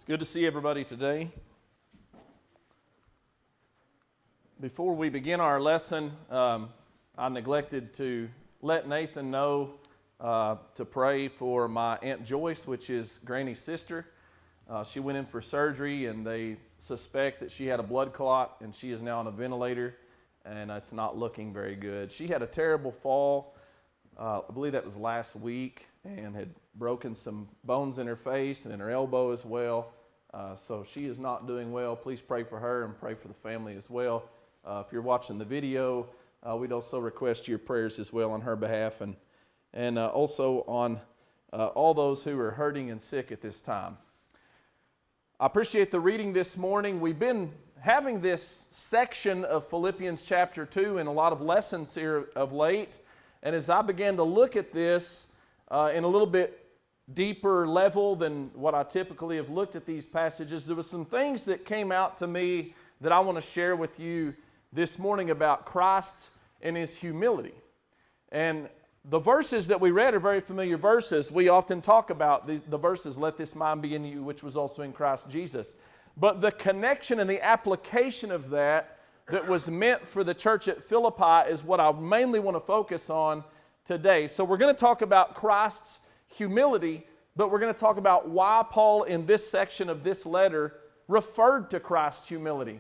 It's good to see everybody today. Before we begin our lesson, I neglected to let Nathan know to pray for my Aunt Joyce, which is Granny's sister. She went in for surgery, and they suspect that she had a blood clot, and she is now on a ventilator, and it's not looking very good. She had a terrible fall, I believe that was last week, and had broken some bones in her face and in her elbow as well. So she is not doing well. Please pray for her and pray for the family as well. If you're watching the video, we'd also request your prayers as well on her behalf and also on all those who are hurting and sick at this time. I appreciate the reading this morning. We've been having this section of Philippians chapter 2 and a lot of lessons here of late. And as I began to look at this in a little bit deeper level than what I typically have looked at these passages, there were some things that came out to me that I want to share with you this morning about Christ and His humility. And the verses that we read are very familiar verses. We often talk about the verses, let this mind be in you, which was also in Christ Jesus. But the connection and the application of that was meant for the church at Philippi is what I mainly want to focus on today. So we're going to talk about Christ's humility, but we're going to talk about why Paul in this section of this letter referred to Christ's humility.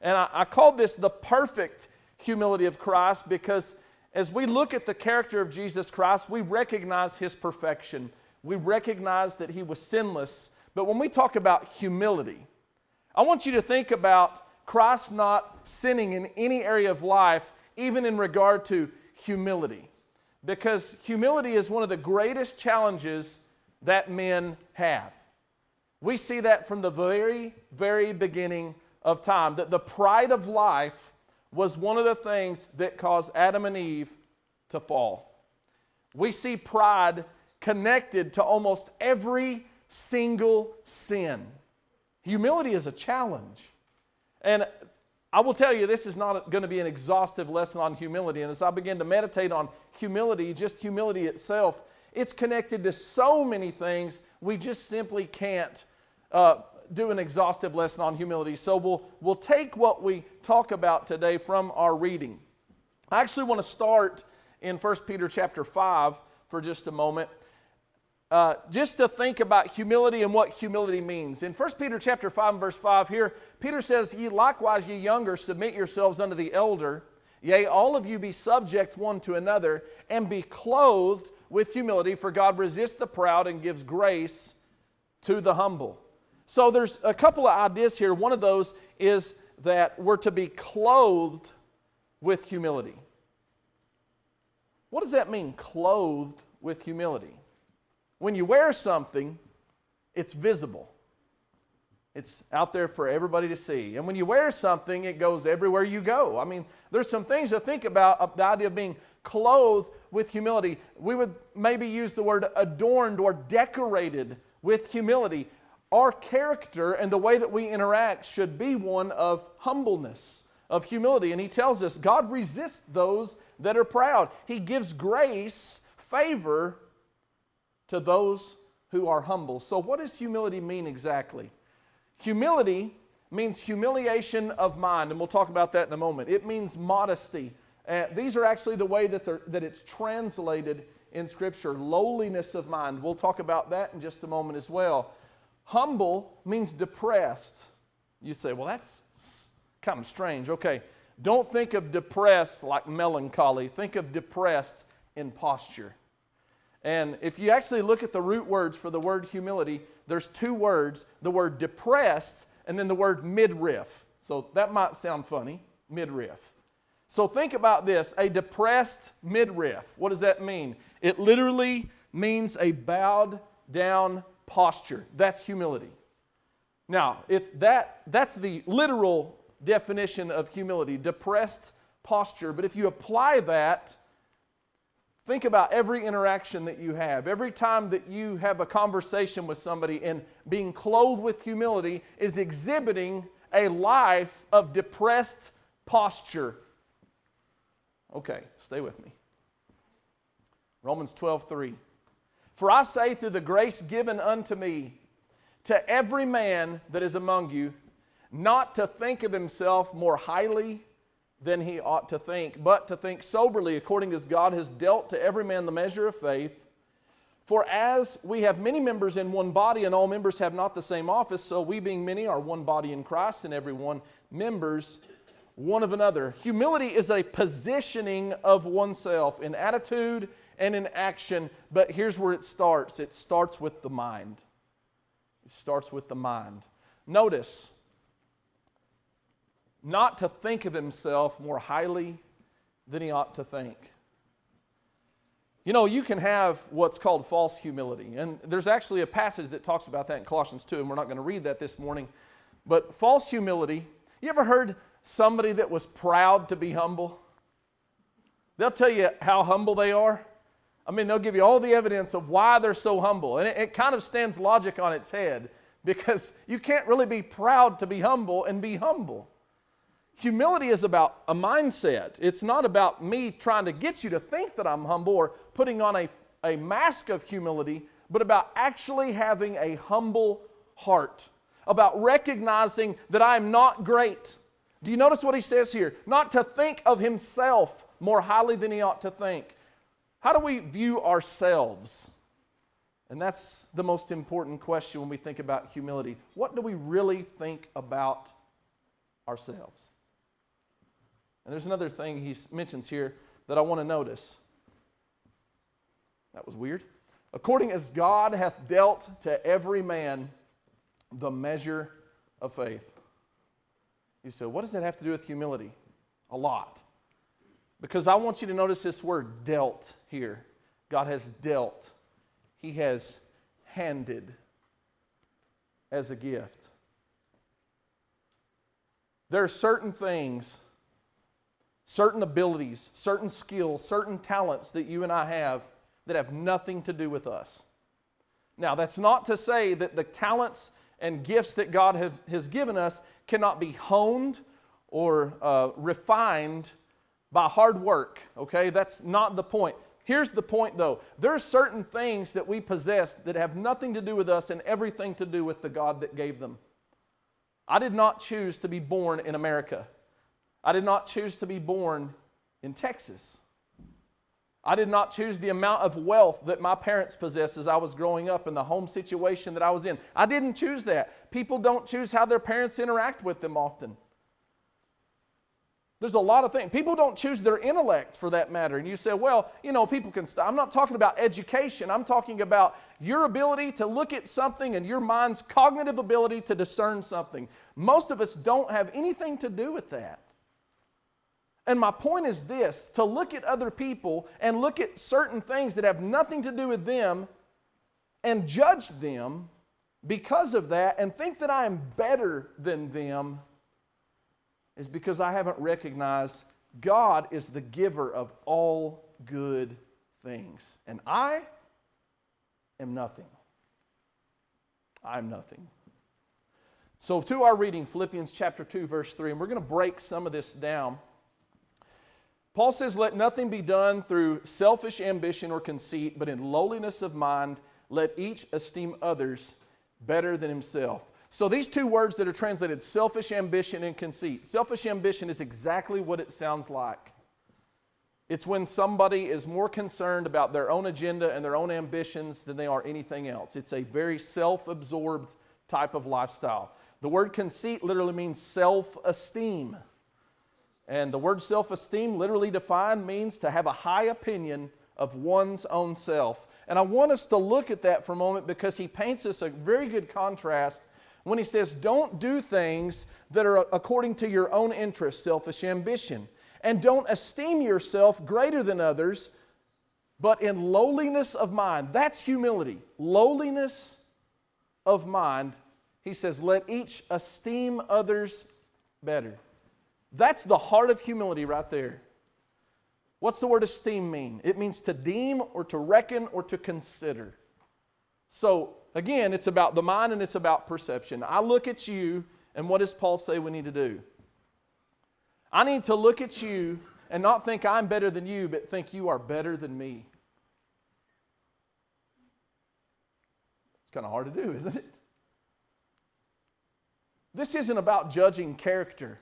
And I called this the perfect humility of Christ because as we look at the character of Jesus Christ, we recognize His perfection. We recognize that He was sinless. But when we talk about humility, I want you to think about Christ not sinning in any area of life, even in regard to humility. Because humility is one of the greatest challenges that men have. We see that from the very, very beginning of time, that the pride of life was one of the things that caused Adam and Eve to fall. We see pride connected to almost every single sin. Humility is a challenge. And I will tell you, this is not going to be an exhaustive lesson on humility. And as I begin to meditate on humility, just humility itself, it's connected to so many things, we just simply can't do an exhaustive lesson on humility. So we'll take what we talk about today from our reading. I actually want to start in 1 Peter chapter 5 for just a moment. Just to think about humility and what humility means. In 1 Peter chapter 5 and verse 5 here, Peter says, Ye likewise, ye younger, submit yourselves unto the elder. Yea, all of you be subject one to another, and be clothed with humility, for God resists the proud and gives grace to the humble. So there's a couple of ideas here. One of those is that we're to be clothed with humility. What does that mean, clothed with humility? When you wear something, it's visible. It's out there for everybody to see. And when you wear something, it goes everywhere you go. I mean, there's some things to think about the idea of being clothed with humility. We would maybe use the word adorned or decorated with humility. Our character and the way that we interact should be one of humbleness, of humility. And he tells us God resists those that are proud. He gives grace, favor to those who are humble. So what does humility mean exactly? Humility means humiliation of mind, and we'll talk about that in a moment. It means modesty. These are actually the way that it's translated in Scripture, lowliness of mind. We'll talk about that in just a moment as well. Humble means depressed. You say, well, that's kind of strange. Okay, don't think of depressed like melancholy. Think of depressed in posture. And if you actually look at the root words for the word humility, there's two words, the word depressed and then the word midriff. So that might sound funny, midriff. So think about this, a depressed midriff. What does that mean? It literally means a bowed down posture. That's humility. Now, that's the literal definition of humility, depressed posture. But if you apply that, think about every interaction that you have. Every time that you have a conversation with somebody, and being clothed with humility is exhibiting a life of depressed posture. Okay, stay with me. Romans 12:3. For I say through the grace given unto me to every man that is among you, not to think of himself more highly than he ought to think, but to think soberly, according as God has dealt to every man the measure of faith. For as we have many members in one body, and all members have not the same office, so we being many are one body in Christ, and every one members one of another. Humility is a positioning of oneself in attitude and in action, but here's where it starts. It starts with the mind. It starts with the mind. Notice, not to think of himself more highly than he ought to think. You know, you can have what's called false humility, and there's actually a passage that talks about that in Colossians 2, and we're not going to read that this morning. But false humility, you ever heard somebody that was proud to be humble? They'll tell you how humble they are. I mean, they'll give you all the evidence of why they're so humble, and it kind of stands logic on its head, because you can't really be proud to be humble and be humble. Humility is about a mindset. It's not about me trying to get you to think that I'm humble or putting on a mask of humility, but about actually having a humble heart, about recognizing that I'm not great. Do you notice what he says here? Not to think of himself more highly than he ought to think. How do we view ourselves? And that's the most important question when we think about humility. What do we really think about ourselves? And there's another thing he mentions here that I want to notice. That was weird. According as God hath dealt to every man the measure of faith. You say, what does that have to do with humility? A lot. Because I want you to notice this word, dealt, here. God has dealt. He has handed as a gift. There are certain things, certain abilities, certain skills, certain talents that you and I have that have nothing to do with us. Now, that's not to say that the talents and gifts that God has given us cannot be honed or refined by hard work, okay? That's not the point. Here's the point, though. There are certain things that we possess that have nothing to do with us and everything to do with the God that gave them. I did not choose to be born in America. I did not choose to be born in Texas. I did not choose the amount of wealth that my parents possessed as I was growing up in the home situation that I was in. I didn't choose that. People don't choose how their parents interact with them often. There's a lot of things. People don't choose their intellect for that matter. And you say, well, you know, people can I'm not talking about education. I'm talking about your ability to look at something and your mind's cognitive ability to discern something. Most of us don't have anything to do with that. And my point is this, to look at other people and look at certain things that have nothing to do with them and judge them because of that and think that I am better than them is because I haven't recognized God is the giver of all good things. And I am nothing. I'm nothing. So to our reading, Philippians chapter 2, verse 3, and we're going to break some of this down. Paul says, let nothing be done through selfish ambition or conceit, but in lowliness of mind, let each esteem others better than himself. So these two words that are translated, selfish ambition and conceit. Selfish ambition is exactly what it sounds like. It's when somebody is more concerned about their own agenda and their own ambitions than they are anything else. It's a very self-absorbed type of lifestyle. The word conceit literally means self-esteem. And the word self-esteem, literally defined, means to have a high opinion of one's own self. And I want us to look at that for a moment because he paints us a very good contrast when he says, don't do things that are according to your own interest, selfish ambition. And don't esteem yourself greater than others, but in lowliness of mind. That's humility. Lowliness of mind. He says, let each esteem others better. That's the heart of humility right there. What's the word esteem mean? It means to deem or to reckon or to consider. So, again, it's about the mind and it's about perception. I look at you, and what does Paul say we need to do? I need to look at you and not think I'm better than you, but think you are better than me. It's kind of hard to do, isn't it? This isn't about judging character.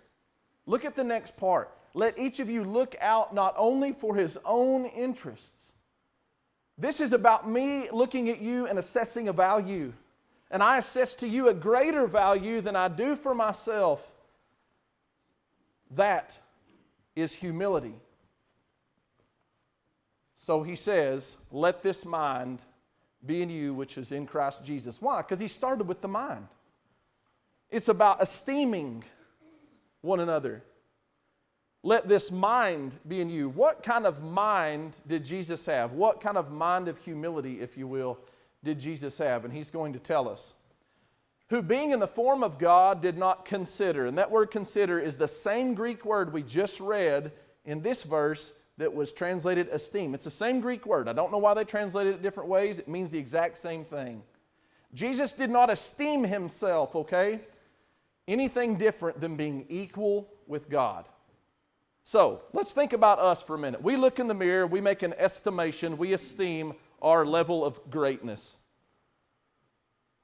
Look at the next part. Let each of you look out not only for his own interests. This is about me looking at you and assessing a value. And I assess to you a greater value than I do for myself. That is humility. So he says, let this mind be in you which is in Christ Jesus. Why? Because he started with the mind. It's about esteeming one another. Let this mind be in you. What kind of mind did Jesus have? What kind of mind of humility, if you will, did Jesus have? And he's going to tell us. Who being in the form of God did not consider. And that word consider is the same Greek word we just read in this verse that was translated esteem. It's the same Greek word. I don't know why they translated it different ways. It means the exact same thing. Jesus did not esteem himself, okay, anything different than being equal with God. So, let's think about us for a minute. We look in the mirror, we make an estimation, we esteem our level of greatness.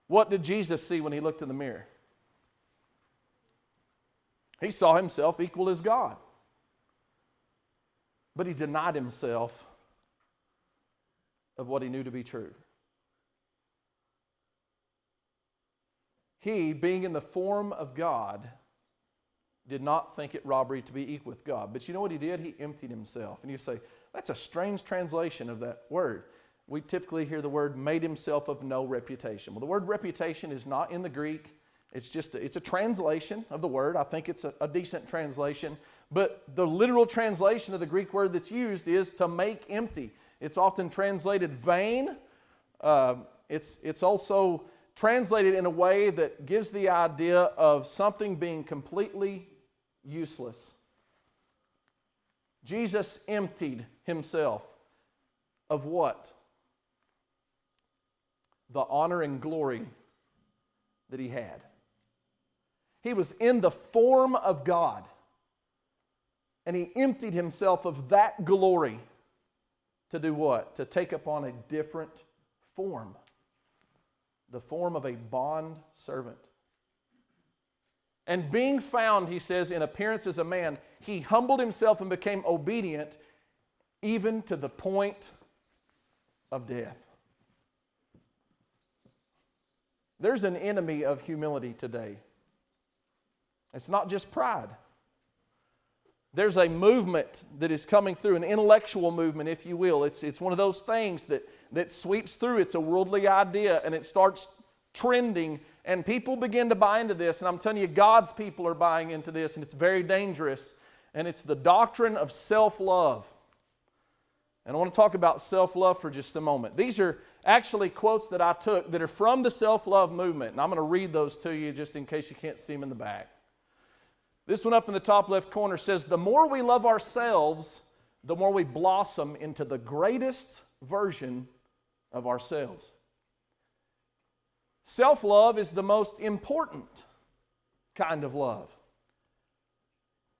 What did Jesus see when he looked in the mirror? He saw himself equal as God. But he denied himself of what he knew to be true. He, being in the form of God, did not think it robbery to be equal with God. But you know what he did? He emptied himself. And you say, that's a strange translation of that word. We typically hear the word made himself of no reputation. Well, the word reputation is not in the Greek. It's a translation of the word. I think it's a decent translation. But the literal translation of the Greek word that's used is to make empty. It's often translated vain. It's also translated in a way that gives the idea of something being completely useless. Jesus emptied himself of what? The honor and glory that he had. He was in the form of God, and he emptied himself of that glory to do what? To take upon a different form. The form of a bond servant. And being found, he says, in appearance as a man, he humbled himself and became obedient even to the point of death. There's an enemy of humility today. It's not just pride. There's a movement that is coming through, an intellectual movement, if you will. It's one of those things that sweeps through. It's a worldly idea, and it starts trending, and people begin to buy into this. And I'm telling you, God's people are buying into this, and it's very dangerous. And it's the doctrine of self-love. And I want to talk about self-love for just a moment. These are actually quotes that I took that are from the self-love movement. And I'm going to read those to you just in case you can't see them in the back. This one up in the top left corner says, the more we love ourselves, the more we blossom into the greatest version of ourselves. Self-love is the most important kind of love.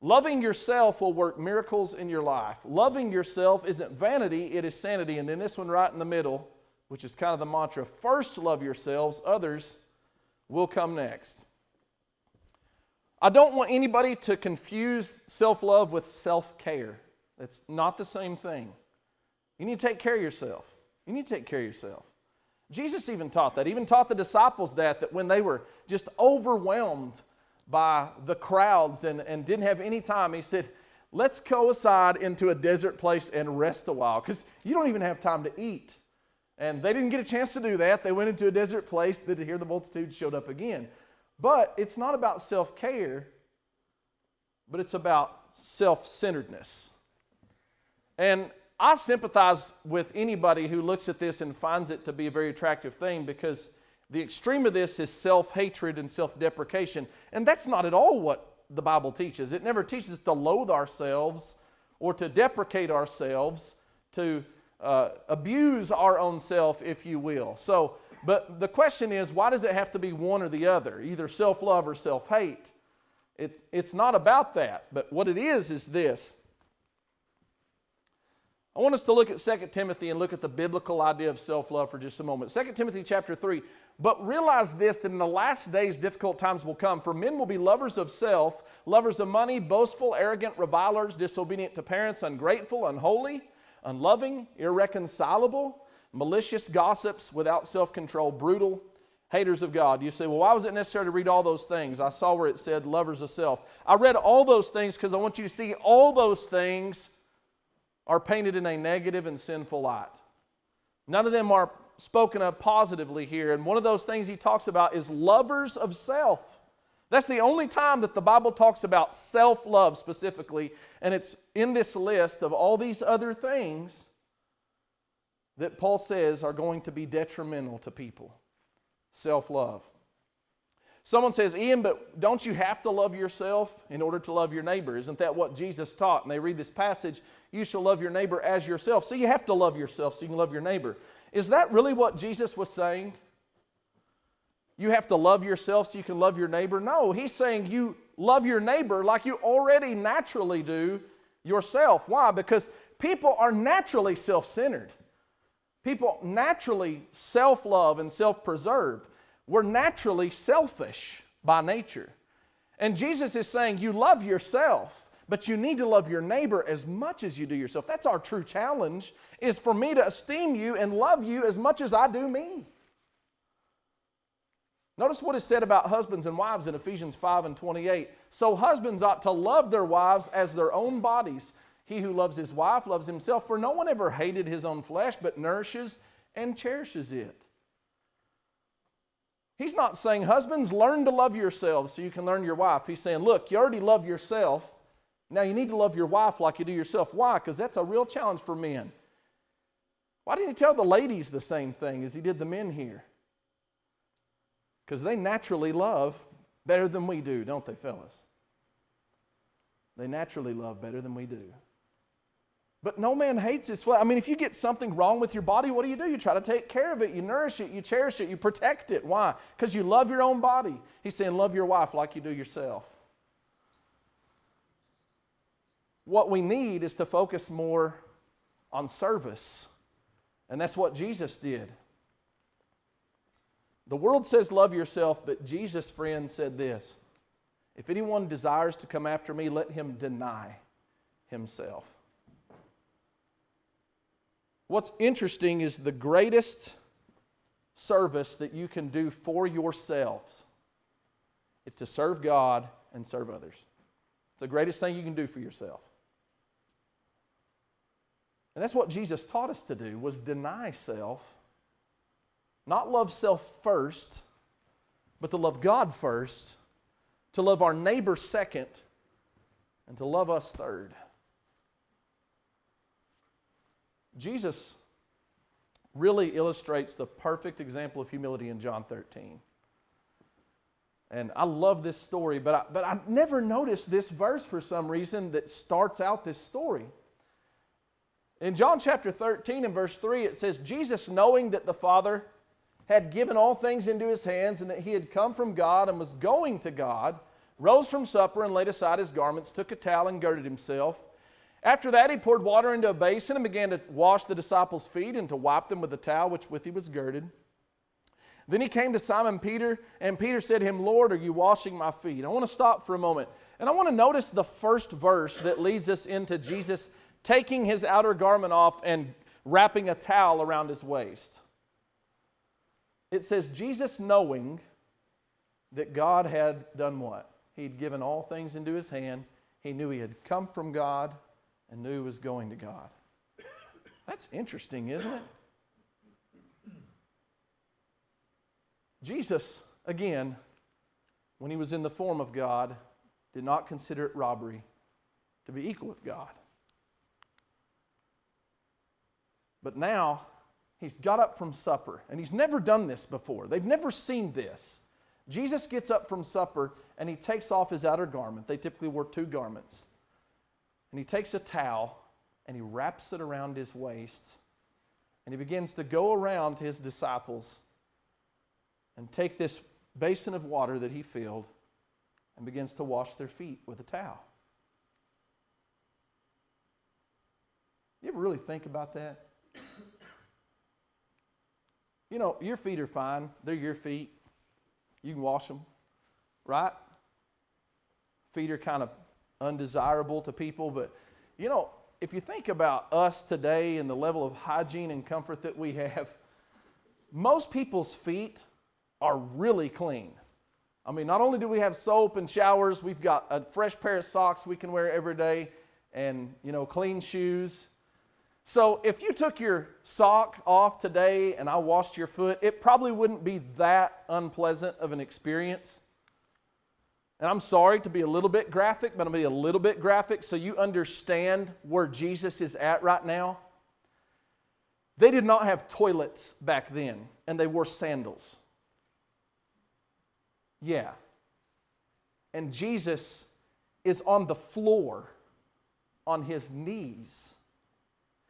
Loving yourself will work miracles in your life. Loving yourself isn't vanity, it is sanity. And then this one right in the middle, which is kind of the mantra, first love yourselves, others will come next. I don't want anybody to confuse self-love with self-care. It's not the same thing. You need to take care of yourself. You need to take care of yourself. Jesus even taught that. He even taught the disciples that when they were just overwhelmed by the crowds and didn't have any time, he said, let's go aside into a desert place and rest a while, because you don't even have time to eat. And they didn't get a chance to do that. They went into a desert place that to hear the multitude showed up again. But it's not about self-care, but it's about self-centeredness. And I sympathize with anybody who looks at this and finds it to be a very attractive thing, because the extreme of this is self-hatred and self-deprecation. And that's not at all what the Bible teaches. It never teaches us to loathe ourselves or to deprecate ourselves, to abuse our own self, if you will. But the question is, why does it have to be one or the other, either self-love or self-hate? It's not about that, but what it is this. I want us to look at 2 Timothy and look at the biblical idea of self-love for just a moment. 2 Timothy chapter 3, But realize this, that in the last days difficult times will come. For men will be lovers of self, lovers of money, boastful, arrogant, revilers, disobedient to parents, ungrateful, unholy, unloving, irreconcilable, malicious, gossips, without self-control, brutal, haters of God. You say, well, why was it necessary to read all those things? I saw where it said lovers of self. I read all those things because I want you to see all those things are painted in a negative and sinful light. None of them are spoken of positively here. And one of those things he talks about is lovers of self. That's the only time that the Bible talks about self-love specifically. And it's in this list of all these other things that Paul says are going to be detrimental to people. Self-love. Someone says, Ian, but don't you have to love yourself in order to love your neighbor? Isn't that what Jesus taught? And they read this passage, you shall love your neighbor as yourself. So you have to love yourself so you can love your neighbor. Is that really what Jesus was saying? You have to love yourself so you can love your neighbor? No, he's saying you love your neighbor like you already naturally do yourself. Why? Because people are naturally self-centered. People naturally self-love and self-preserve. We're naturally selfish by nature. And Jesus is saying you love yourself, but you need to love your neighbor as much as you do yourself. That's our true challenge, is for me to esteem you and love you as much as I do me. Notice what is said about husbands and wives in Ephesians 5:28. So husbands ought to love their wives as their own bodies. He who loves his wife loves himself, for no one ever hated his own flesh, but nourishes and cherishes it. He's not saying, husbands, learn to love yourselves so you can learn your wife. He's saying, look, you already love yourself. Now you need to love your wife like you do yourself. Why? Because that's a real challenge for men. Why didn't he tell the ladies the same thing as he did the men here? Because they naturally love better than we do, don't they, fellas? They naturally love better than we do. But no man hates his flesh. I mean, if you get something wrong with your body, what do? You try to take care of it. You nourish it. You cherish it. You protect it. Why? Because you love your own body. He's saying love your wife like you do yourself. What we need is to focus more on service. And that's what Jesus did. The world says love yourself, but Jesus, friends, said this. If anyone desires to come after me, let him deny himself. What's interesting is the greatest service that you can do for yourselves is to serve God and serve others. It's the greatest thing you can do for yourself. And that's what Jesus taught us to do, was deny self. Not love self first, but to love God first, to love our neighbor second, and to love us third. Jesus really illustrates the perfect example of humility in John 13. And I love this story, but I never noticed this verse for some reason that starts out this story. In John chapter 13 and verse 3, it says, Jesus, knowing that the Father had given all things into his hands and that he had come from God and was going to God, rose from supper and laid aside his garments, took a towel and girded himself. After that, he poured water into a basin and began to wash the disciples' feet and to wipe them with the towel which with he was girded. Then he came to Simon Peter, and Peter said to him, Lord, are you washing my feet? I want to stop for a moment, and I want to notice the first verse that leads us into Jesus taking his outer garment off and wrapping a towel around his waist. It says, Jesus knowing that God had done what? He'd given all things into his hand. He knew he had come from God and knew he was going to God. That's interesting, isn't it? Jesus, again, when he was in the form of God, did not consider it robbery to be equal with God. But now, he's got up from supper, and he's never done this before. They've never seen this. Jesus gets up from supper, and he takes off his outer garment. They typically wore two garments. And he takes a towel, and he wraps it around his waist, and he begins to go around to his disciples and take this basin of water that he filled and begins to wash their feet with a towel. You ever really think about that? You know, your feet are fine. They're your feet. You can wash them, right? Feet are kind of undesirable to people, but you know, if you think about us today and the level of hygiene and comfort that we have, most people's feet are really clean. I mean, not only do we have soap and showers, we've got a fresh pair of socks we can wear every day and, you know, clean shoes. So if you took your sock off today and I washed your foot, it probably wouldn't be that unpleasant of an experience. And I'm sorry to be a little bit graphic, but I'm going to be a little bit graphic so you understand where Jesus is at right now. They did not have toilets back then, and they wore sandals. Yeah. And Jesus is on the floor, on his knees,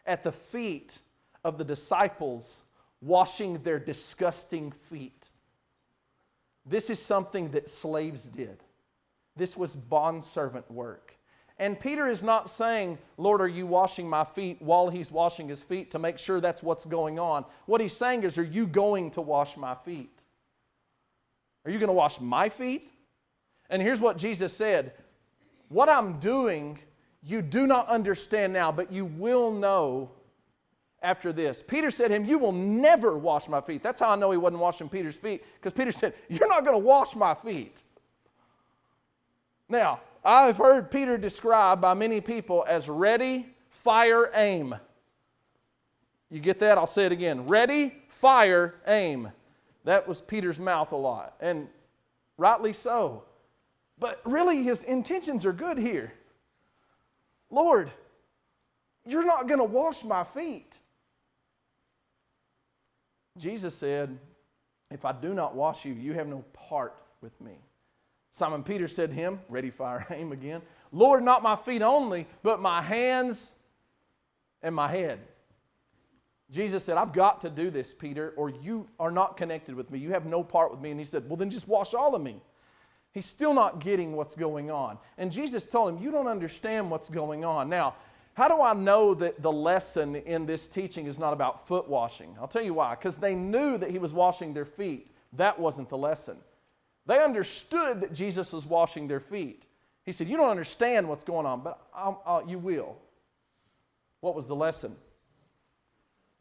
at the feet of the disciples, washing their disgusting feet. This is something that slaves did. This was bondservant work. And Peter is not saying, Lord, are you washing my feet, while he's washing his feet to make sure that's what's going on. What he's saying is, are you going to wash my feet? Are you going to wash my feet? And here's what Jesus said. What I'm doing, you do not understand now, but you will know after this. Peter said to him, you will never wash my feet. That's how I know he wasn't washing Peter's feet, because Peter said, you're not going to wash my feet. Now, I've heard Peter described by many people as ready, fire, aim. You get that? I'll say it again. Ready, fire, aim. That was Peter's mouth a lot, and rightly so. But really, his intentions are good here. Lord, you're not going to wash my feet. Jesus said, if I do not wash you, you have no part with me. Simon Peter said to him, ready, fire, aim again, Lord, not my feet only, but my hands and my head. Jesus said, I've got to do this, Peter, or you are not connected with me. You have no part with me. And he said, well, then just wash all of me. He's still not getting what's going on. And Jesus told him, you don't understand what's going on. Now, how do I know that the lesson in this teaching is not about foot washing? I'll tell you why. Because they knew that he was washing their feet. That wasn't the lesson. They understood that Jesus was washing their feet. He said, you don't understand what's going on, but you will. What was the lesson?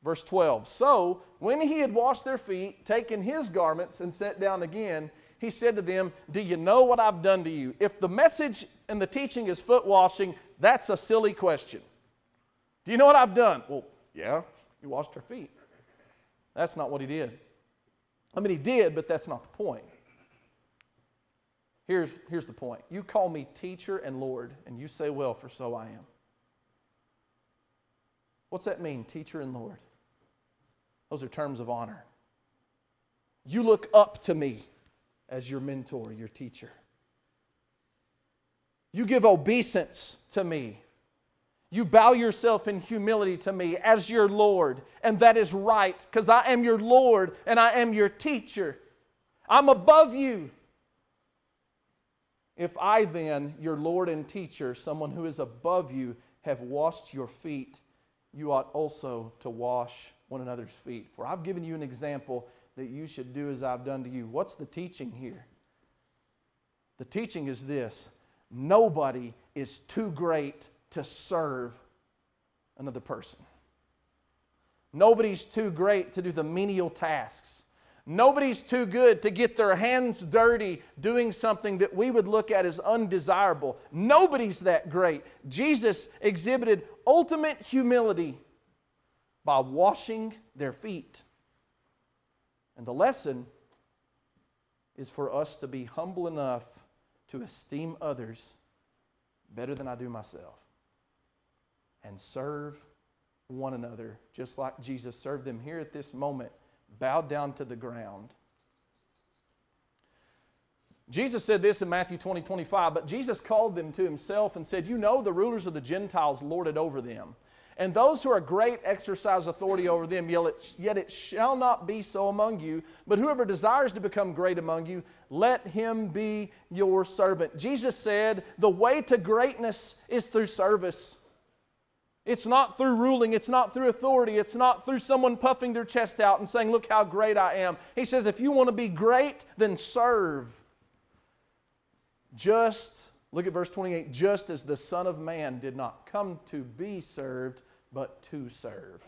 Verse 12, so when he had washed their feet, taken his garments and sat down again, he said to them, do you know what I've done to you? If the message and the teaching is foot washing, that's a silly question. Do you know what I've done? Well, yeah, you washed her feet. That's not what he did. I mean, he did, but that's not the point. Here's the point. You call me teacher and Lord, and you say, well, for so I am. What's that mean, teacher and Lord? Those are terms of honor. You look up to me as your mentor, your teacher. You give obeisance to me. You bow yourself in humility to me as your Lord, and that is right, because I am your Lord and I am your teacher. I'm above you. If I then, your Lord and teacher, someone who is above you, have washed your feet, you ought also to wash one another's feet. For I've given you an example that you should do as I've done to you. What's the teaching here? The teaching is this: nobody is too great to serve another person. Nobody's too great to do the menial tasks. Nobody's too good to get their hands dirty doing something that we would look at as undesirable. Nobody's that great. Jesus exhibited ultimate humility by washing their feet. And the lesson is for us to be humble enough to esteem others better than I do myself and serve one another just like Jesus served them here at this moment, bowed down to the ground. Jesus said this in Matthew 20:25, but Jesus called them to himself and said, you know the rulers of the Gentiles lord it over them, and those who are great exercise authority over them, yet it shall not be so among you, but whoever desires to become great among you, let him be your servant. Jesus said the way to greatness is through service. It's not through ruling. It's not through authority. It's not through someone puffing their chest out and saying, look how great I am. He says, if you want to be great, then serve. Look at verse 28, just as the Son of Man did not come to be served, but to serve,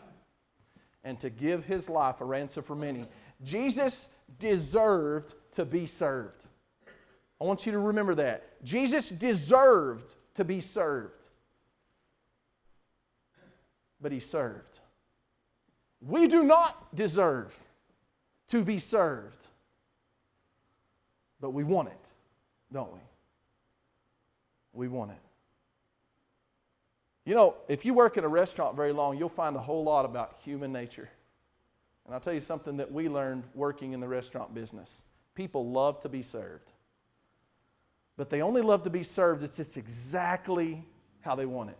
and to give His life a ransom for many. Jesus deserved to be served. I want you to remember that. Jesus deserved to be served, but He served. We do not deserve to be served, but we want it, don't we? We want it. You know, if you work in a restaurant very long, you'll find a whole lot about human nature. And I'll tell you something that we learned working in the restaurant business. People love to be served. But they only love to be served, it's exactly how they want it.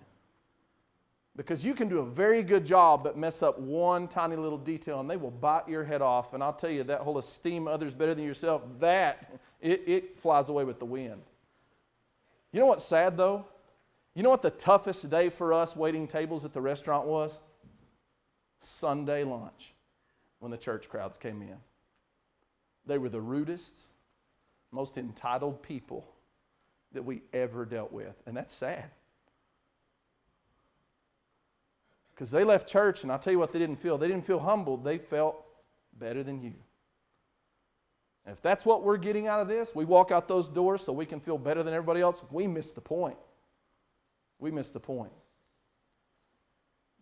Because you can do a very good job but mess up one tiny little detail and they will bite your head off. And I'll tell you, that whole esteem others better than yourself, it flies away with the wind. You know what's sad though? You know what the toughest day for us waiting tables at the restaurant was? Sunday lunch, when the church crowds came in. They were the rudest, most entitled people that we ever dealt with. And that's sad. Because they left church, and I'll tell you what they didn't feel. They didn't feel humbled. They felt better than you. And if that's what we're getting out of this, we walk out those doors so we can feel better than everybody else, we miss the point. We miss the point.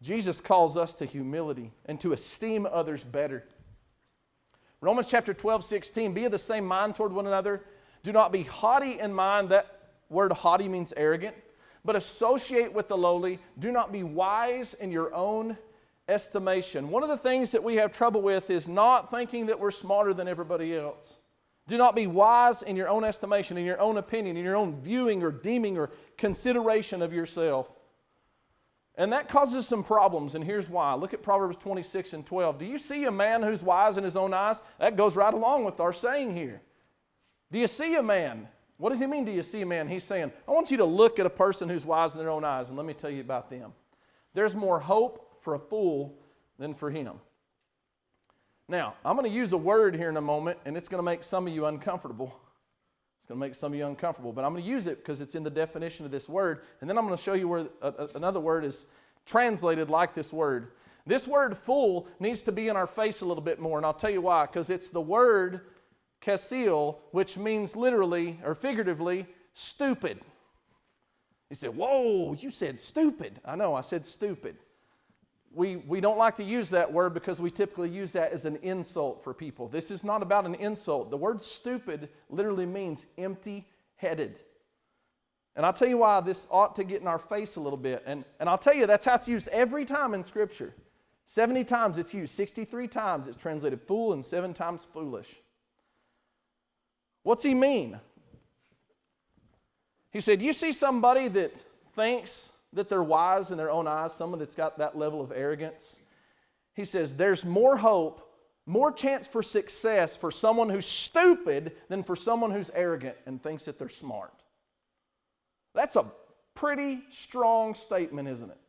Jesus calls us to humility and to esteem others better. Romans chapter 12, 16, be of the same mind toward one another. Do not be haughty in mind. That word haughty means arrogant. But associate with the lowly. Do not be wise in your own estimation. One of the things that we have trouble with is not thinking that we're smarter than everybody else. Do not be wise in your own estimation, in your own opinion, in your own viewing or deeming or consideration of yourself. And that causes some problems, and here's why. Look at Proverbs 26 and 12. Do you see a man who's wise in his own eyes? That goes right along with our saying here. Do you see a man? What does he mean, do you see a man? He's saying, I want you to look at a person who's wise in their own eyes, and let me tell you about them. There's more hope for a fool than for him. Now, I'm going to use a word here in a moment, and it's going to make some of you uncomfortable. It's going to make some of you uncomfortable, but I'm going to use it because it's in the definition of this word, and then I'm going to show you where another word is translated like this word. This word fool needs to be in our face a little bit more, and I'll tell you why. Because it's the word kasil, which means literally or figuratively stupid. You say, whoa, you said stupid. I know, I said stupid. We don't like to use that word because we typically use that as an insult for people. This is not about an insult. The word stupid literally means empty-headed. And I'll tell you why this ought to get in our face a little bit. And I'll tell you, that's how it's used every time in Scripture. 70 times it's used. 63 times it's translated fool and 7 times foolish. What's he mean? He said, you see somebody that thinks that they're wise in their own eyes, someone that's got that level of arrogance. He says, there's more hope, more chance for success for someone who's stupid than for someone who's arrogant and thinks that they're smart. That's a pretty strong statement, isn't it?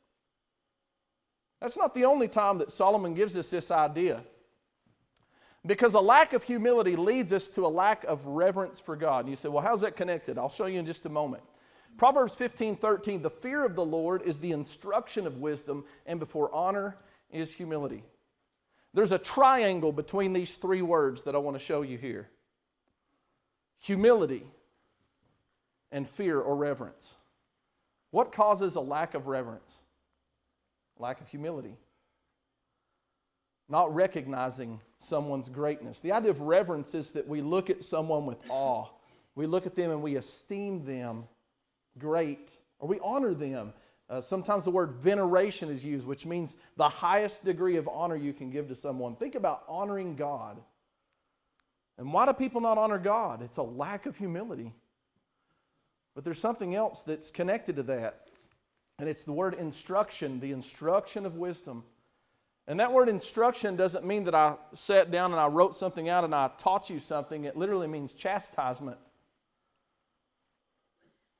That's not the only time that Solomon gives us this idea. Because a lack of humility leads us to a lack of reverence for God. And you say, well, how's that connected? I'll show you in just a moment. Proverbs 15:13, the fear of the Lord is the instruction of wisdom, and before honor is humility. There's a triangle between these 3 words that I want to show you here. Humility and fear or reverence. What causes a lack of reverence? Lack of humility. Not recognizing someone's greatness. The idea of reverence is that we look at someone with awe. We look at them and we esteem them great, or we honor them. Sometimes the word veneration is used, which means the highest degree of honor you can give to someone. Think about honoring God. And why do people not honor God? It's a lack of humility. But there's something else that's connected to that, and it's the word instruction, the instruction of wisdom. And that word instruction doesn't mean that I sat down and I wrote something out and I taught you something. It literally means chastisement.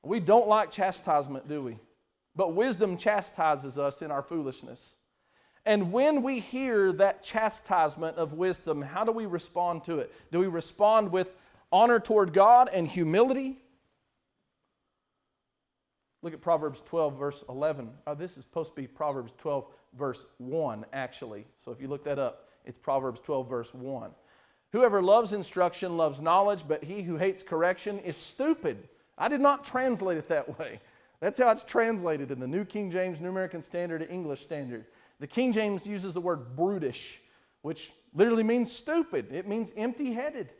We don't like chastisement, do we? but wisdom chastises us in our foolishness. And when we hear that chastisement of wisdom, how do we respond to it? Do we respond with honor toward God and humility? Look at Proverbs 12, verse 11. This is supposed to be Proverbs 12, verse 1, actually. So if you look that up, it's Proverbs 12, verse 1. Whoever loves instruction loves knowledge, but he who hates correction is stupid. I did not translate it that way. That's how it's translated in the New King James, New American Standard, English Standard. The King James uses the word brutish, which literally means stupid. It means empty-headed.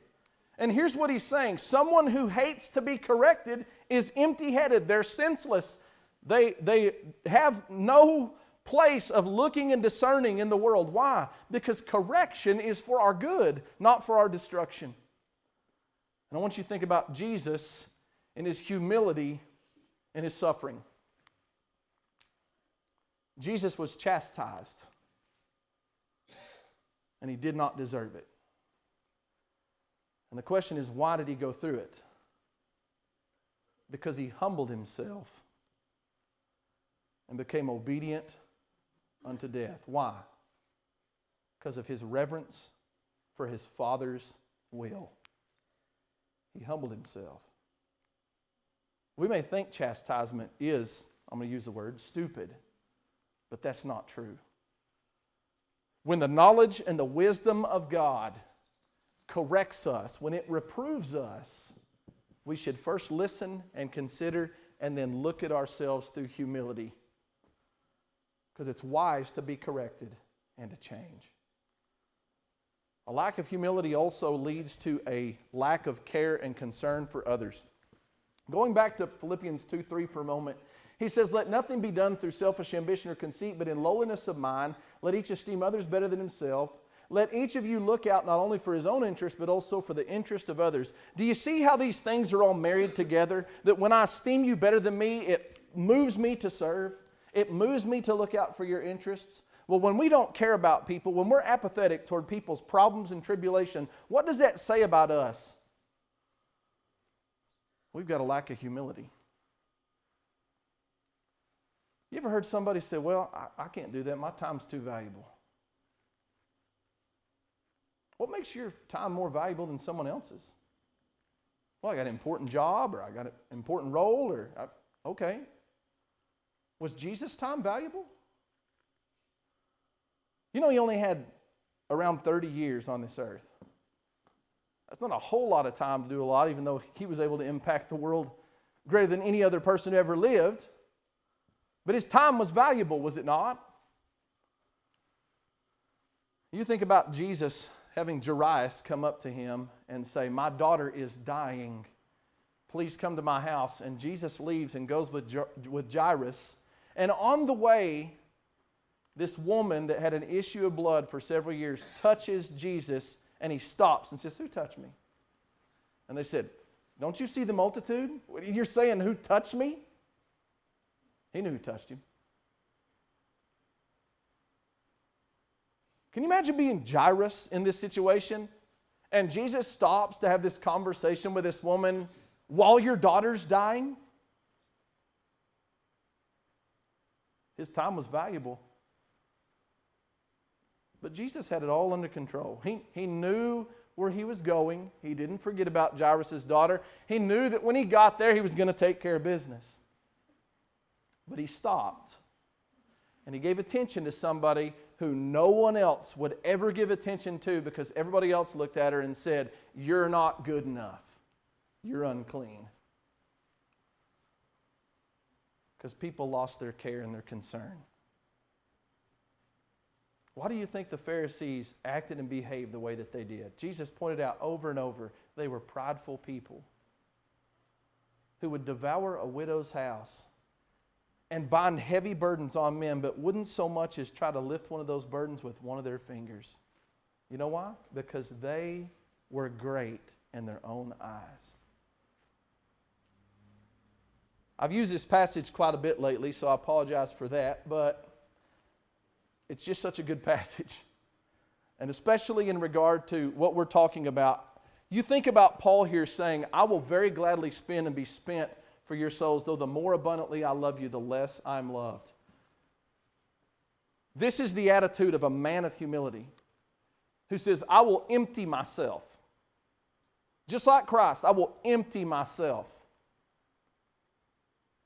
And here's what he's saying. Someone who hates to be corrected is empty-headed. They're senseless. They have no place of looking and discerning in the world. Why? Because correction is for our good, not for our destruction. And I want you to think about Jesus in His humility and His suffering. Jesus was chastised, and He did not deserve it. And the question is, why did He go through it? Because He humbled Himself and became obedient unto death. Why? Because of His reverence for His Father's will. He humbled Himself. We may think chastisement is, I'm going to use the word, stupid, but that's not true. When the knowledge and the wisdom of God corrects us, when it reproves us, we should first listen and consider and then look at ourselves through humility. Because it's wise to be corrected and to change. A lack of humility also leads to a lack of care and concern for others. Going back to Philippians 2:3 for a moment, he says, "Let nothing be done through selfish ambition or conceit, but in lowliness of mind, let each esteem others better than himself. Let each of you look out not only for his own interest, but also for the interest of others." Do you see how these things are all married together? That when I esteem you better than me, it moves me to serve. It moves me to look out for your interests. Well, when we don't care about people, when we're apathetic toward people's problems and tribulation, what does that say about us? We've got a lack of humility. You ever heard somebody say, "Well, I can't do that. My time's too valuable"? What makes your time more valuable than someone else's? Well, I got an important job, or I got an important role, okay. Was Jesus' time valuable? You know, He only had around 30 years on this earth. That's not a whole lot of time to do a lot, even though He was able to impact the world greater than any other person who ever lived. But His time was valuable, was it not? You think about Jesus having Jairus come up to Him and say, "My daughter is dying. Please come to my house." And Jesus leaves and goes with Jairus. And on the way, this woman that had an issue of blood for several years touches Jesus, and He stops and says, "Who touched me?" And they said, "Don't you see the multitude? You're saying, 'Who touched me?'" He knew who touched Him. Can you imagine being Jairus in this situation? And Jesus stops to have this conversation with this woman while your daughter's dying? His time was valuable. But Jesus had it all under control. He knew where He was going. He didn't forget about Jairus' daughter. He knew that when He got there, He was going to take care of business. But He stopped. And He gave attention to somebody who no one else would ever give attention to, because everybody else looked at her and said, "You're not good enough. You're unclean." Because people lost their care and their concern. Why do you think the Pharisees acted and behaved the way that they did? Jesus pointed out over and over, they were prideful people who would devour a widow's house and bind heavy burdens on men, but wouldn't so much as try to lift one of those burdens with one of their fingers. You know why? Because they were great in their own eyes. I've used this passage quite a bit lately, so I apologize for that, but it's just such a good passage. And especially in regard to what we're talking about. You think about Paul here saying, "I will very gladly spend and be spent for your souls, though the more abundantly I love you, the less I'm loved. This is the attitude of a man of humility who says, I will empty myself. Just like Christ, I will empty myself.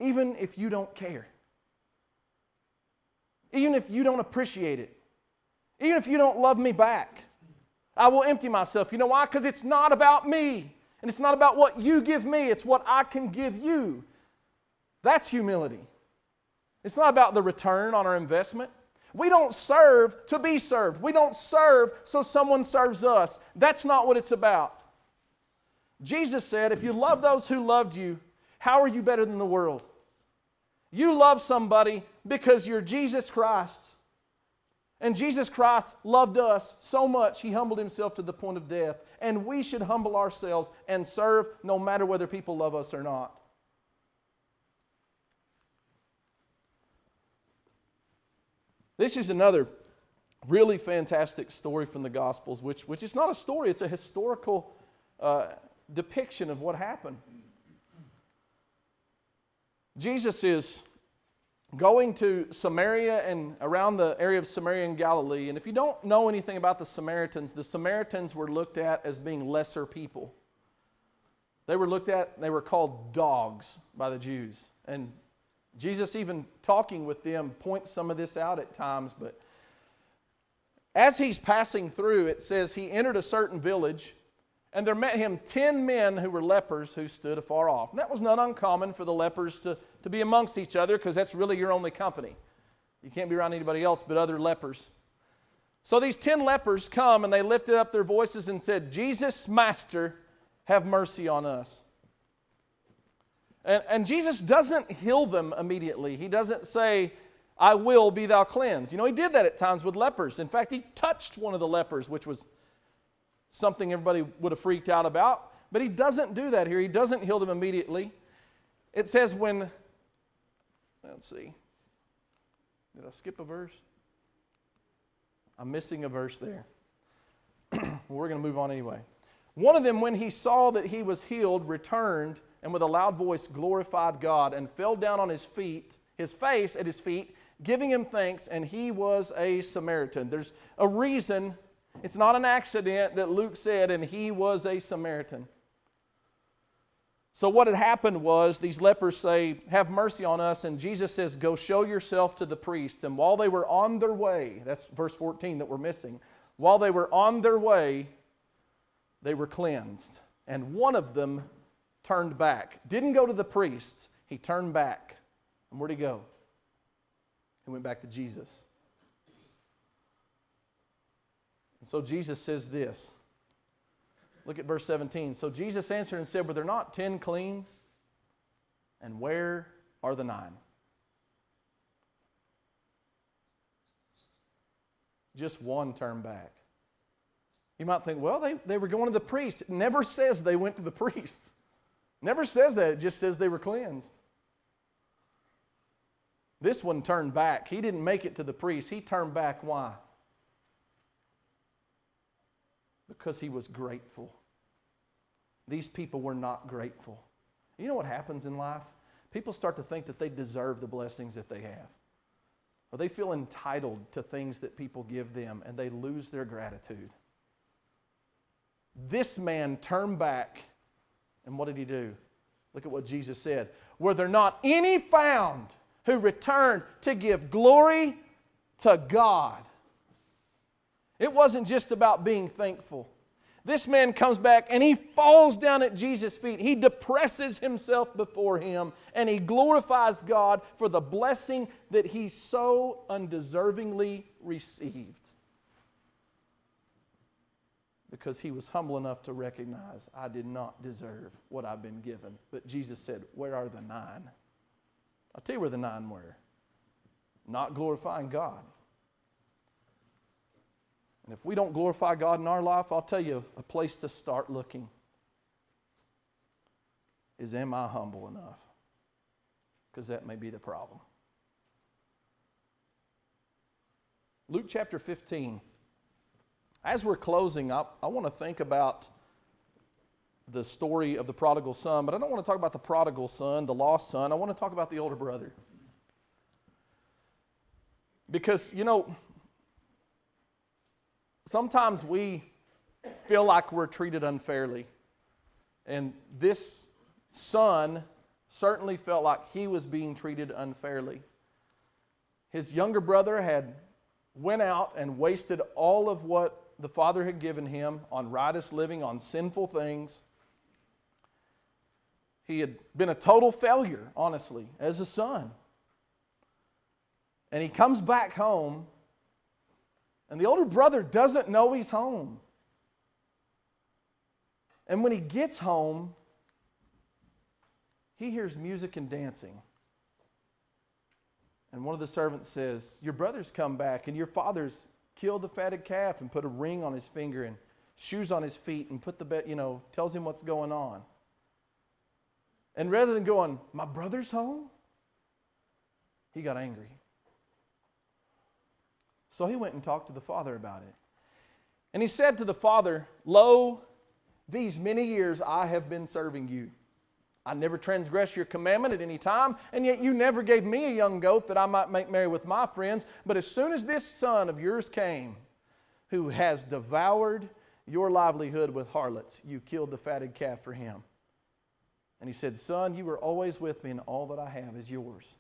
Even if you don't care. Even if you don't appreciate it. Even if you don't love me back. I will empty myself. You know why? Because it's not about me. And it's not about what you give me. It's what I can give you. That's humility. It's not about the return on our investment. We don't serve to be served. We don't serve so someone serves us. That's not what it's about. Jesus said, if you love those who loved you, how are you better than the world? You love somebody because you're Jesus Christ. And Jesus Christ loved us so much, He humbled Himself to the point of death. And we should humble ourselves and serve no matter whether people love us or not. This is another really fantastic story from the Gospels, which is not a story, it's a historical depiction of what happened. Jesus is going to Samaria and around the area of Samaria and Galilee. And if you don't know anything about the Samaritans were looked at as being lesser people. They were called dogs by the Jews. And Jesus, even talking with them, points some of this out at times. But as He's passing through, it says He entered a certain village, and there met Him 10 men who were lepers who stood afar off. And that was not uncommon for the lepers to be amongst each other, because that's really your only company. You can't be around anybody else but other lepers. So these 10 lepers come, and they lifted up their voices and said, Jesus, Master, have mercy on us. And Jesus doesn't heal them immediately. He doesn't say, I will, be thou cleansed. You know, He did that at times with lepers. In fact, He touched one of the lepers, which was something everybody would have freaked out about. But He doesn't do that here. He doesn't heal them immediately. It says when, let's see, did I skip a verse? I'm missing a verse there. We're going to move on anyway. One of them, when he saw that he was healed, returned and with a loud voice glorified God and fell down on his face at his feet, giving Him thanks, and he was a Samaritan. There's a reason. It's not an accident that Luke said, and he was a Samaritan. So what had happened was, these lepers say, have mercy on us, and Jesus says, go show yourself to the priest. And while they were on their way, that's verse 14 that we're missing, while they were on their way, they were cleansed. And one of them turned back. Didn't go to the priests, he turned back. And where'd he go? He went back to Jesus. And so Jesus says this. Look at verse 17. So Jesus answered and said, were there not 10 clean? And where are the 9? Just one turned back. You might think, well, they were going to the priest. It never says they went to the priest. Never says that. It just says they were cleansed. This one turned back. He didn't make it to the priest. He turned back. Why? Because he was grateful. These people were not grateful. You know what happens in life? People start to think that they deserve the blessings that they have. Or they feel entitled to things that people give them, and they lose their gratitude. This man turned back, and what did he do? Look at what Jesus said. Were there not any found who returned to give glory to God? It wasn't just about being thankful. This man comes back and he falls down at Jesus' feet. He depresses himself before Him and he glorifies God for the blessing that he so undeservingly received. Because he was humble enough to recognize, I did not deserve what I've been given. But Jesus said, where are the 9? I'll tell you where the 9 were. Not glorifying God. And if we don't glorify God in our life, I'll tell you a place to start looking is, am I humble enough? Because that may be the problem. Luke chapter 15. As we're closing up, I want to think about the story of the prodigal son, but I don't want to talk about the prodigal son, the lost son. I want to talk about the older brother. Because, sometimes we feel like we're treated unfairly. And this son certainly felt like he was being treated unfairly. His younger brother had went out and wasted all of what the father had given him on riotous living, on sinful things. He had been a total failure, honestly, as a son. And he comes back home, and the older brother doesn't know he's home. And when he gets home, he hears music and dancing. And one of the servants says, "Your brother's come back, and your father's killed the fatted calf and put a ring on his finger and shoes on his feet and put the bed, tells him what's going on." And rather than going, "My brother's home," he got angry. So he went and talked to the father about it. And he said to the father, "Lo, these many years I have been serving you. I never transgressed your commandment at any time, and yet you never gave me a young goat that I might make merry with my friends. But as soon as this son of yours came, who has devoured your livelihood with harlots, you killed the fatted calf for him." And he said, "Son, you were always with me, and all that I have is yours."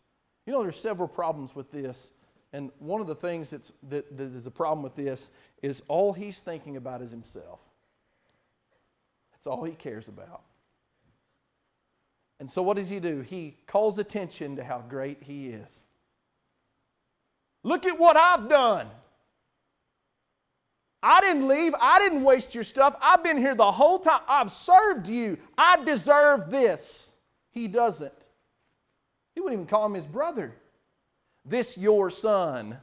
There's several problems with this. And one of the things that is a problem with this is all he's thinking about is himself. That's all he cares about. And so what does he do? He calls attention to how great he is. "Look at what I've done. I didn't leave. I didn't waste your stuff. I've been here the whole time. I've served you. I deserve this." He doesn't. He wouldn't even call him his brother. "This your son."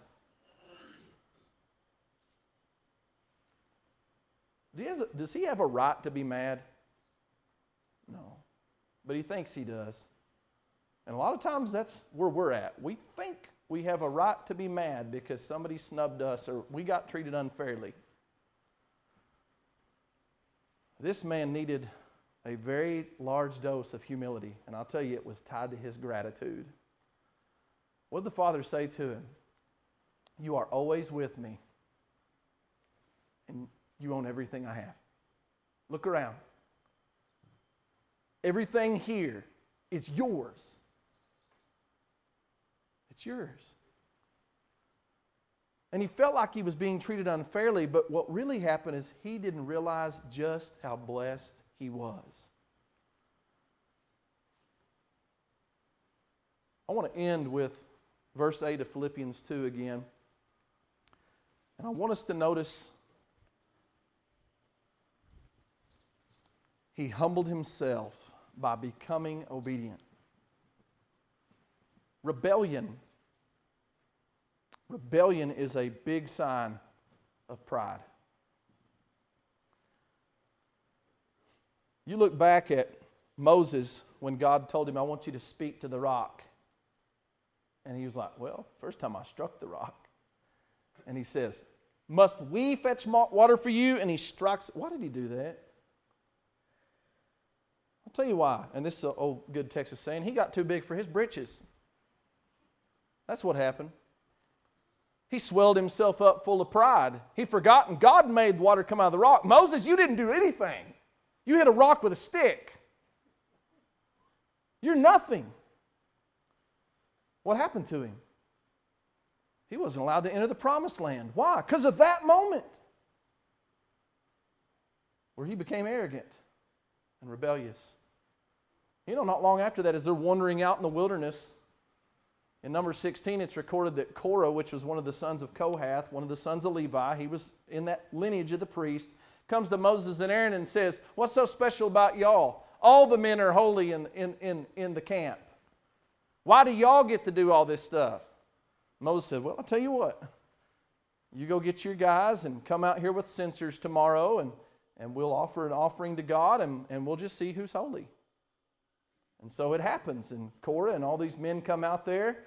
Does he have a right to be mad? No. But he thinks he does. And a lot of times that's where we're at. We think we have a right to be mad because somebody snubbed us or we got treated unfairly. This man needed a very large dose of humility. And I'll tell you, it was tied to his gratitude. What did the father say to him? "You are always with me, and you own everything I have. Look around. Everything here is yours. It's yours." And he felt like he was being treated unfairly, but what really happened is he didn't realize just how blessed he was. I want to end with verse 8 of Philippians 2 again. And I want us to notice he humbled himself by becoming obedient. Rebellion is a big sign of pride. You look back at Moses when God told him, "I want you to speak to the rock." And he was like, "Well, first time I struck the rock." And he says, "Must we fetch water for you?" And he strikes. Why did he do that? I'll tell you why. And this is an old good Texas saying. He got too big for his britches. That's what happened. He swelled himself up full of pride. He forgotten God made water come out of the rock. "Moses, you didn't do anything. You hit a rock with a stick. You're nothing." What happened to him? He wasn't allowed to enter the promised land. Why? Because of that moment where he became arrogant and rebellious. Not long after that, as they're wandering out in the wilderness, in Numbers 16, it's recorded that Korah, which was one of the sons of Kohath, one of the sons of Levi, he was in that lineage of the priest, comes to Moses and Aaron and says, "What's so special about y'all? All the men are holy in the camp. Why do y'all get to do all this stuff?" Moses said, "Well, I'll tell you what. You go get your guys and come out here with censers tomorrow, and we'll offer an offering to God, and we'll just see who's holy." And so it happens. And Korah and all these men come out there,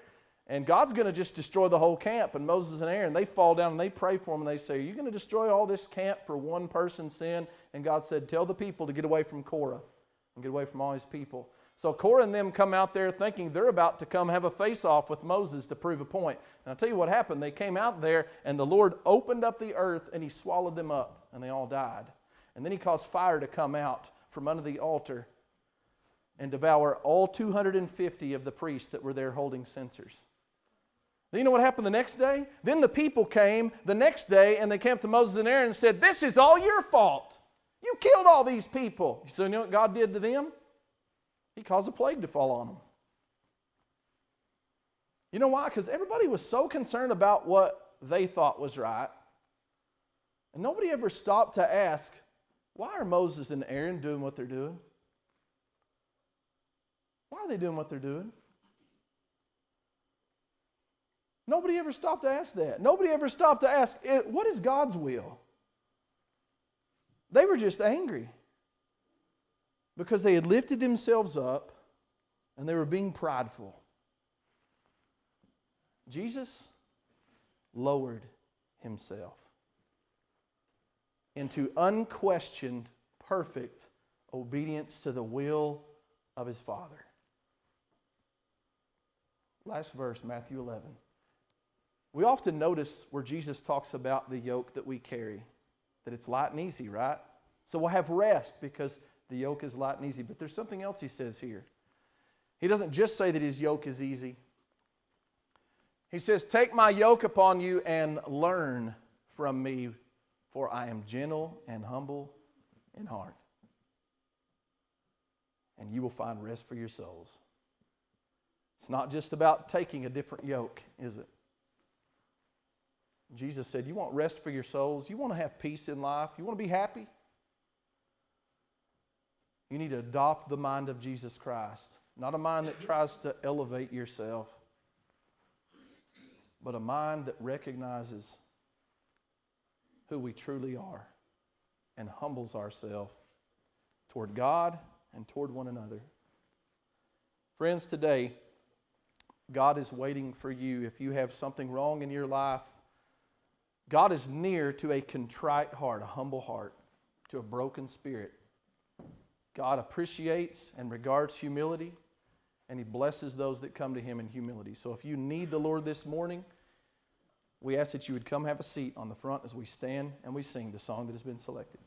And God's going to just destroy the whole camp. And Moses and Aaron, they fall down and they pray for them and they say, are you going to destroy all this camp for one person's sin? And God said, tell the people to get away from Korah and get away from all his people. So Korah and them come out there thinking they're about to come have a face-off with Moses to prove a point. And I'll tell you what happened. They came out there and the Lord opened up the earth and he swallowed them up and they all died. And then he caused fire to come out from under the altar and devour all 250 of the priests that were there holding censers. Then you know what happened the next day? Then the people came the next day and they came to Moses and Aaron and said, this is all your fault. You killed all these people. So you know what God did to them? He caused a plague to fall on them. You know why? Because everybody was so concerned about what they thought was right. And nobody ever stopped to ask, why are Moses and Aaron doing what they're doing? Why are they doing what they're doing? Nobody ever stopped to ask that. Nobody ever stopped to ask, what is God's will? They were just angry because they had lifted themselves up and they were being prideful. Jesus lowered himself into unquestioned, perfect obedience to the will of his Father. Last verse, Matthew 11. We often notice where Jesus talks about the yoke that we carry, that it's light and easy, right? So we'll have rest because the yoke is light and easy. But there's something else he says here. He doesn't just say that his yoke is easy. He says, take my yoke upon you and learn from me, for I am gentle and humble in heart. And you will find rest for your souls. It's not just about taking a different yoke, is it? Jesus said, you want rest for your souls? You want to have peace in life? You want to be happy? You need to adopt the mind of Jesus Christ. Not a mind that tries to elevate yourself, but a mind that recognizes who we truly are and humbles ourselves toward God and toward one another. Friends, today, God is waiting for you. If you have something wrong in your life, God is near to a contrite heart, a humble heart, to a broken spirit. God appreciates and regards humility, and He blesses those that come to Him in humility. So if you need the Lord this morning, we ask that you would come have a seat on the front as we stand and we sing the song that has been selected.